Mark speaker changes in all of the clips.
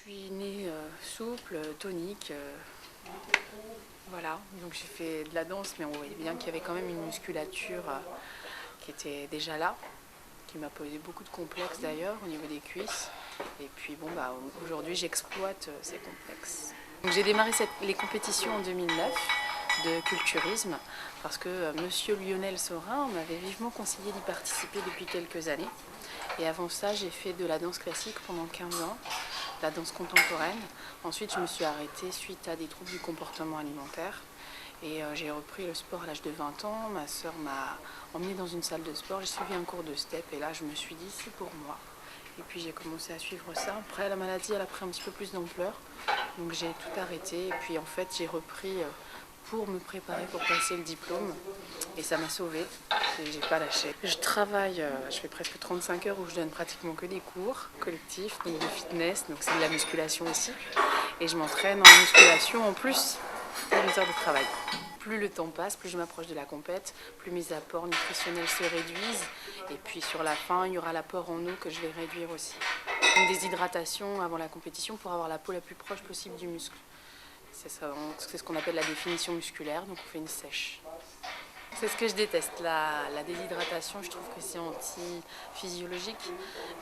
Speaker 1: suis née souple, tonique. Voilà, donc j'ai fait de la danse, mais on voyait bien qu'il y avait quand même une musculature qui était déjà là, qui m'a posé beaucoup de complexes d'ailleurs au niveau des cuisses. Et puis bon, aujourd'hui j'exploite ces complexes. J'ai démarré les compétitions en 2009 de culturisme parce que monsieur Lionel Saurin m'avait vivement conseillé d'y participer depuis quelques années. Et avant ça, j'ai fait de la danse classique pendant 15 ans, la danse contemporaine. Ensuite, je me suis arrêtée suite à des troubles du comportement alimentaire. Et j'ai repris le sport à l'âge de 20 ans. Ma sœur m'a emmenée dans une salle de sport. J'ai suivi un cours de step et là, je me suis dit, c'est pour moi. Et puis j'ai commencé à suivre ça. Après, la maladie, elle a pris un petit peu plus d'ampleur. Donc j'ai tout arrêté. Et puis en fait, j'ai repris pour me préparer pour passer le diplôme. Et ça m'a sauvée. Et j'ai pas lâché. Je travaille, je fais presque 35 heures où je donne pratiquement que des cours collectifs, donc de fitness, donc c'est de la musculation aussi. Et je m'entraîne en musculation en plus des 8 heures de travail. Plus le temps passe, plus je m'approche de la compète, plus mes apports nutritionnels se réduisent. Et puis sur la fin, il y aura l'apport en eau que je vais réduire aussi. Une déshydratation avant la compétition pour avoir la peau la plus proche possible du muscle. C'est ce qu'on appelle la définition musculaire, donc on fait une sèche. C'est ce que je déteste, la déshydratation, je trouve que c'est anti-physiologique.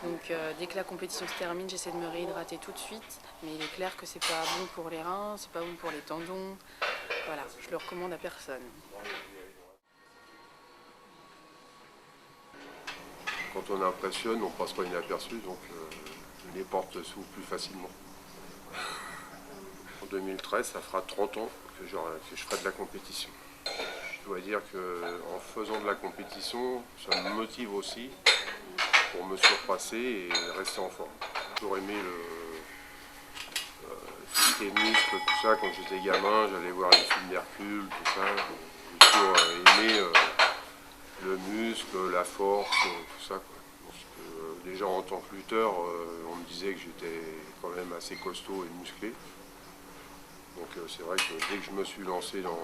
Speaker 1: Donc dès que la compétition se termine, j'essaie de me réhydrater tout de suite. Mais il est clair que c'est pas bon pour les reins, c'est pas bon pour les tendons. Voilà, je le recommande à personne.
Speaker 2: Quand on impressionne, on ne passe pas inaperçu, donc les portes s'ouvrent plus facilement. En 2013, ça fera 30 ans que je ferai de la compétition. Je dois dire qu'en faisant de la compétition, ça me motive aussi pour me surpasser et rester en forme. J'ai toujours aimé tout ce qui est muscles, tout ça. Quand j'étais gamin, j'allais voir les films d'Hercule, tout ça. J'ai toujours aimé le muscle, la force, tout ça, quoi. Parce que, déjà en tant que lutteur, on me disait que j'étais quand même assez costaud et musclé. Donc c'est vrai que dès que je me suis lancé dans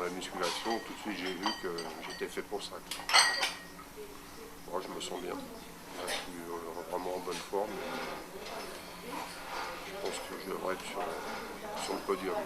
Speaker 2: la musculation, tout de suite j'ai vu que j'étais fait pour ça. Moi je me sens bien. Là, je suis vraiment en bonne forme. Je pense que je devrais être sur le podium.